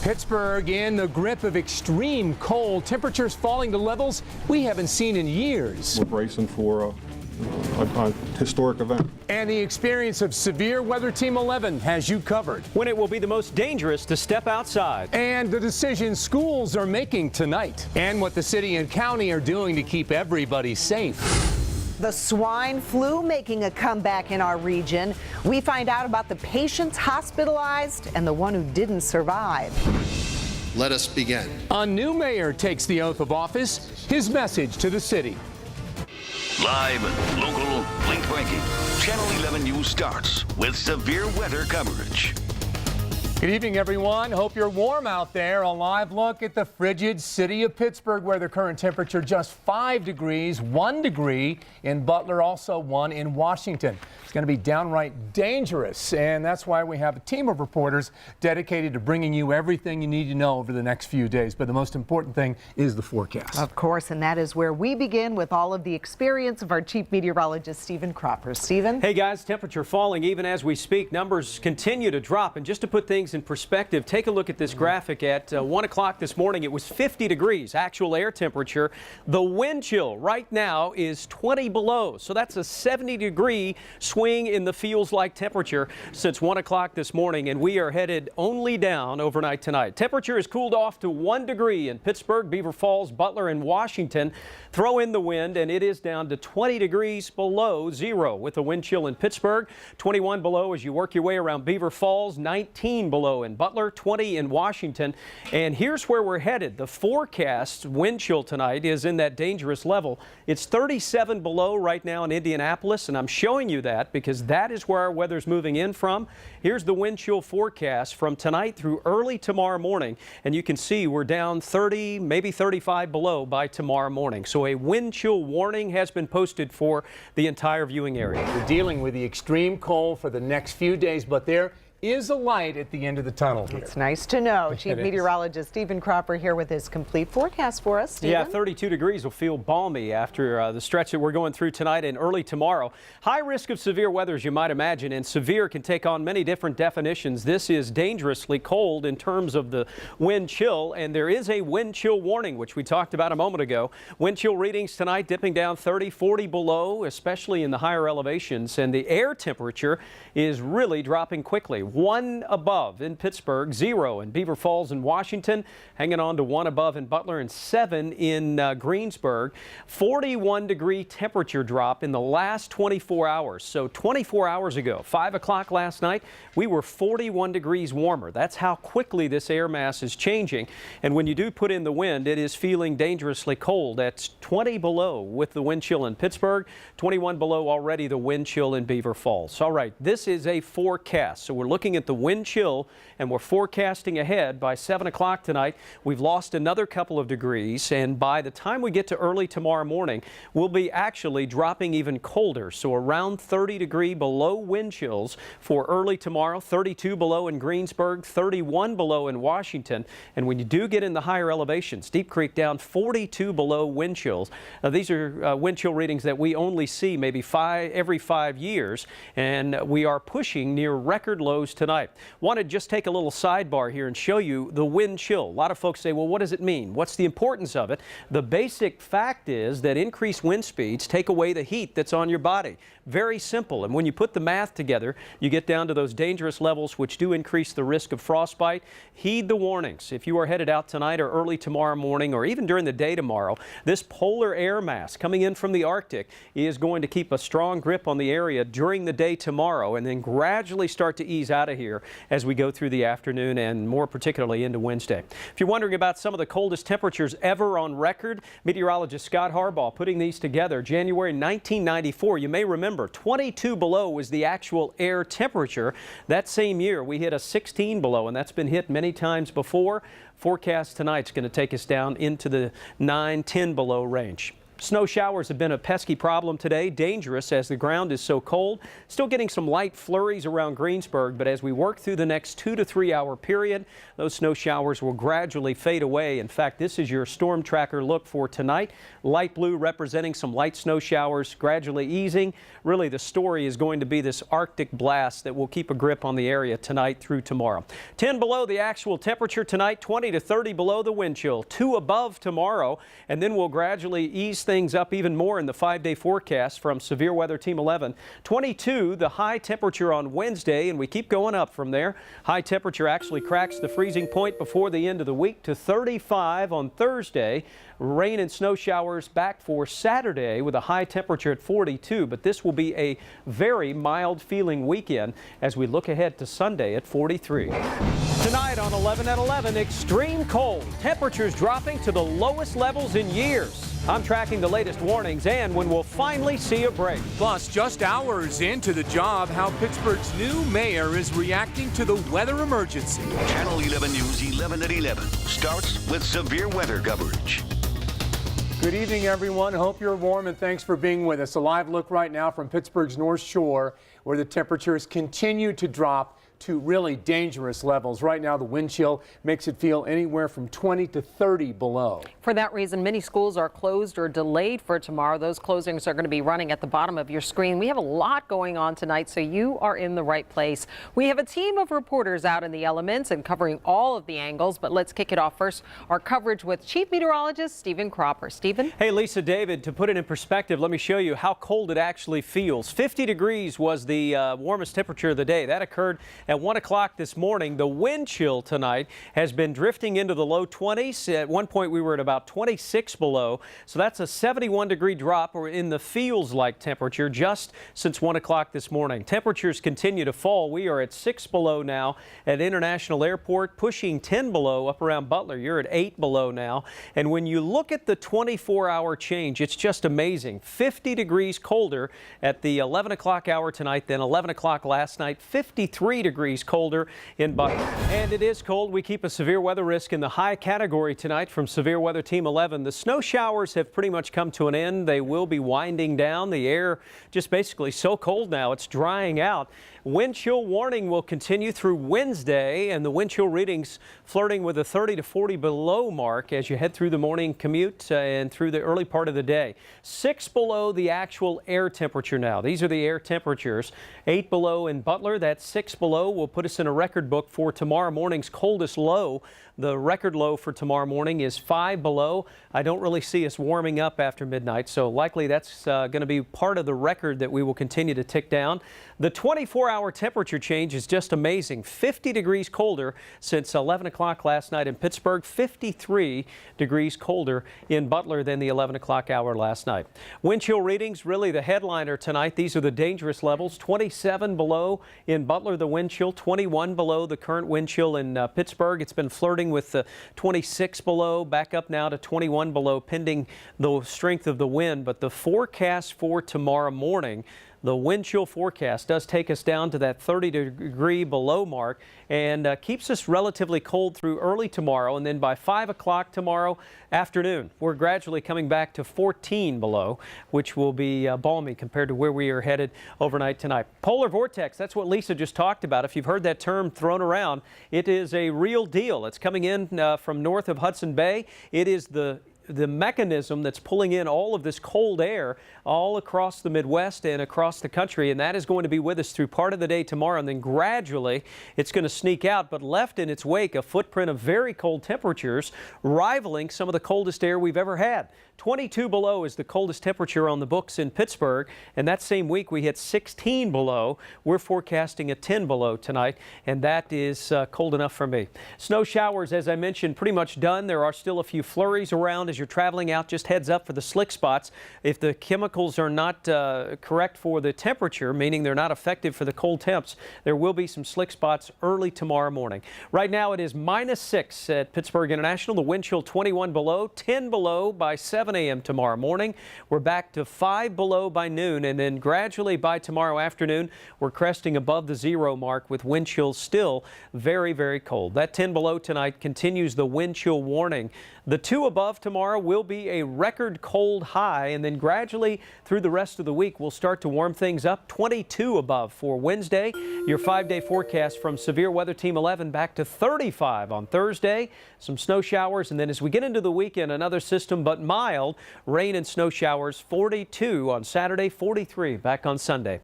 Pittsburgh in the grip of extreme cold. Temperatures falling to levels we haven't seen in years. We're bracing for a historic event. And the experience of severe weather Team 11 has you covered. When it will be the most dangerous to step outside. And the decisions schools are making tonight. And what the city and county are doing to keep everybody safe. The swine flu making a comeback in our region. We find out about the patients hospitalized and the one who didn't survive. Let us begin. A new mayor takes the oath of office. His message to the city. Live, local, link breaking. Channel 11 News starts with severe weather coverage. Good evening, everyone. Hope you're warm out there. A live look at the frigid city of Pittsburgh, where the current temperature just 5 degrees, 1 degree in Butler, also 1 in Washington. It's going to be downright dangerous, and that's why we have a team of reporters dedicated to bringing you everything you need to know over the next few days. But the most important thing is the forecast. Of course, and that is where we begin with all of the experience of our chief meteorologist, Stephen Cropper. Stephen? Hey guys, temperature falling even as we speak. Numbers continue to drop, and just to put things in perspective, take a look at this graphic. At 1 o'clock this morning, it was 50 degrees, actual air temperature. The wind chill right now is 20 below, so that's a 70-degree swing in the feels like temperature since 1 o'clock this morning, and we are headed only down overnight tonight. Temperature has cooled off to 1 degree in Pittsburgh, Beaver Falls, Butler, and Washington. Throw in the wind, and it is down to 20 degrees below zero with a wind chill in Pittsburgh, 21 below as you work your way around Beaver Falls, 19 below in Butler, 20 in Washington. And here's where we're headed. The forecast wind chill tonight is in that dangerous level. It's 37 below right now in Indianapolis, and I'm showing you that because that is where our weather's moving in from. Here's the wind chill forecast from tonight through early tomorrow morning, and you can see we're down 30, maybe 35 below by tomorrow morning. So a wind chill warning has been posted for the entire viewing area. We're dealing with the extreme cold for the next few days, but there is a light at the end of the tunnel here. It's nice to know. Chief Meteorologist Stephen Cropper here with his complete forecast for us. Stephen? Yeah, 32 degrees will feel balmy after the stretch that we're going through tonight and early tomorrow. High risk of severe weather, as you might imagine, and severe can take on many different definitions. This is dangerously cold in terms of the wind chill, and there is a wind chill warning, which we talked about a moment ago. Wind chill readings tonight dipping down 30, 40 below, especially in the higher elevations, and the air temperature is really dropping quickly. 1 above in Pittsburgh, 0 in Beaver Falls and Washington, hanging on to 1 above in Butler and 7 in Greensburg. 41-degree temperature drop in the last 24 hours. So 24 hours ago, 5 o'clock last night, we were 41 degrees warmer. That's how quickly this air mass is changing. And when you do put in the wind, it is feeling dangerously cold. That's 20 below with the wind chill in Pittsburgh, 21 below already the wind chill in Beaver Falls. All right, this is a forecast. So we're looking at the wind chill, and we're forecasting ahead by 7 o'clock tonight. We've lost another couple of degrees, and by the time we get to early tomorrow morning, we'll be actually dropping even colder. So around 30-degree below wind chills for early tomorrow, 32 below in Greensburg, 31 below in Washington. And when you do get in the higher elevations, Deep Creek down 42 below wind chills. These are wind chill readings that we only see maybe every 5 years, and we are pushing near record lows tonight. Want to just take a little sidebar here and show you the wind chill. A lot of folks say, well, what does it mean? What's the importance of it? The basic fact is that increased wind speeds take away the heat that's on your body. Very simple. And when you put the math together, you get down to those dangerous levels which do increase the risk of frostbite. Heed the warnings. If you are headed out tonight or early tomorrow morning or even during the day tomorrow, this polar air mass coming in from the Arctic is going to keep a strong grip on the area during the day tomorrow and then gradually start to ease out of here as we go through the afternoon and more particularly into Wednesday. If you're wondering about some of the coldest temperatures ever on record, meteorologist Scott Harbaugh putting these together. January 1994, you may remember 22 below was the actual air temperature. That same year we hit a 16 below, and that's been hit many times before. Forecast tonight's going to take us down into the 9, 10 below range. Snow showers have been a pesky problem today, dangerous as the ground is so cold. Still getting some light flurries around Greensburg, but as we work through the next 2 to 3 hour period, those snow showers will gradually fade away. In fact, this is your storm tracker look for tonight. Light blue representing some light snow showers gradually easing. Really, the story is going to be this Arctic blast that will keep a grip on the area tonight through tomorrow. 10 below the actual temperature tonight, 20 to 30 below the wind chill, 2 above tomorrow, and then we'll gradually ease things up even more in the 5-day forecast from Severe Weather Team 11. 22 the high temperature on Wednesday, and we keep going up from there. High temperature actually cracks the freezing point before the end of the week to 35 on Thursday. Rain and snow showers back for Saturday with a high temperature at 42, but this will be a very mild feeling weekend as we look ahead to Sunday at 43. Tonight on 11 at 11, extreme cold. Temperatures dropping to the lowest levels in years. I'm tracking the latest warnings and when we'll finally see a break. Plus, just hours into the job, how Pittsburgh's new mayor is reacting to the weather emergency. Channel 11 News 11 at 11 starts with severe weather coverage. Good evening, everyone. Hope you're warm and thanks for being with us. A live look right now from Pittsburgh's North Shore where the temperatures continue to drop to really dangerous levels. Right now, the wind chill makes it feel anywhere from 20 to 30 below. For that reason, many schools are closed or delayed for tomorrow. Those closings are going to be running at the bottom of your screen. We have a lot going on tonight, so you are in the right place. We have a team of reporters out in the elements and covering all of the angles, but let's kick it off first. Our coverage with Chief Meteorologist Stephen Cropper. Stephen? Hey, Lisa, David, to put it in perspective, let me show you how cold it actually feels. 50 degrees was the warmest temperature of the day. That occurred at 1 o'clock this morning. The wind chill tonight has been drifting into the low 20s. At one point, we were at about 26 below. So that's a 71-degree drop or in the feels-like temperature just since 1 o'clock this morning. Temperatures continue to fall. We are at 6 below now at International Airport, pushing 10 below up around Butler. You're at 8 below now. And when you look at the 24-hour change, it's just amazing. 50 degrees colder at the 11 o'clock hour tonight than 11 o'clock last night. 53 degrees colder in Butler. And it is cold. We keep a severe weather risk in the high category tonight from Severe Weather Team 11. The snow showers have pretty much come to an end. They will be winding down. The air just basically so cold now, it's drying out. Wind chill warning will continue through Wednesday, and the wind chill readings flirting with a 30 to 40 below mark as you head through the morning commute and through the early part of the day. 6 below the actual air temperature now. These are the air temperatures. 8 below in Butler. That's 6 below. Will put us in a record book for tomorrow morning's coldest low. The record low for tomorrow morning is 5 below. I don't really see us warming up after midnight, so likely that's going to be part of the record that we will continue to tick down. The 24-hour temperature change is just amazing. 50 degrees colder since 11 o'clock last night in Pittsburgh, 53 degrees colder in Butler than the 11 o'clock hour last night. Wind chill readings, really the headliner tonight. These are the dangerous levels. 27 below in Butler, the wind chill, 21 below the current wind chill in Pittsburgh. It's been flirting with the 26 below, back up now to 21 below, pending the strength of the wind. But the forecast for tomorrow morning, the wind chill forecast does take us down to that 30-degree below mark and keeps us relatively cold through early tomorrow. And then by 5 o'clock tomorrow afternoon, we're gradually coming back to 14 below, which will be balmy compared to where we are headed overnight tonight. Polar vortex, that's what Lisa just talked about. If you've heard that term thrown around, it is a real deal. It's coming in from north of Hudson Bay. It is the mechanism that's pulling in all of this cold air all across the Midwest and across the country, and that is going to be with us through part of the day tomorrow, and then gradually it's going to sneak out, but left in its wake a footprint of very cold temperatures rivaling some of the coldest air we've ever had. 22 below is the coldest temperature on the books in Pittsburgh, and that same week we hit 16 below. We're forecasting a 10 below tonight, and that is cold enough for me. Snow showers, as I mentioned, pretty much done. There are still a few flurries around as you're traveling out. Just heads up for the slick spots. If the chemicals are not correct for the temperature, meaning they're not effective for the cold temps, there will be some slick spots early tomorrow morning. Right now it is -6 at Pittsburgh International. The wind chill 21 below, 10 below by 7 a.m. tomorrow morning. We're back to 5 below by noon, and then gradually by tomorrow afternoon we're cresting above the 0 mark with wind chills still very, very cold. That 10 below tonight continues the wind chill warning. The 2 above tomorrow tomorrow will be a record cold high, and then gradually through the rest of the week we'll start to warm things up. 22 above for Wednesday. Your 5-day forecast from Severe Weather Team 11 back to 35 on Thursday. Some snow showers, and then as we get into the weekend, another system but mild rain and snow showers. 42 on Saturday, 43 back on Sunday.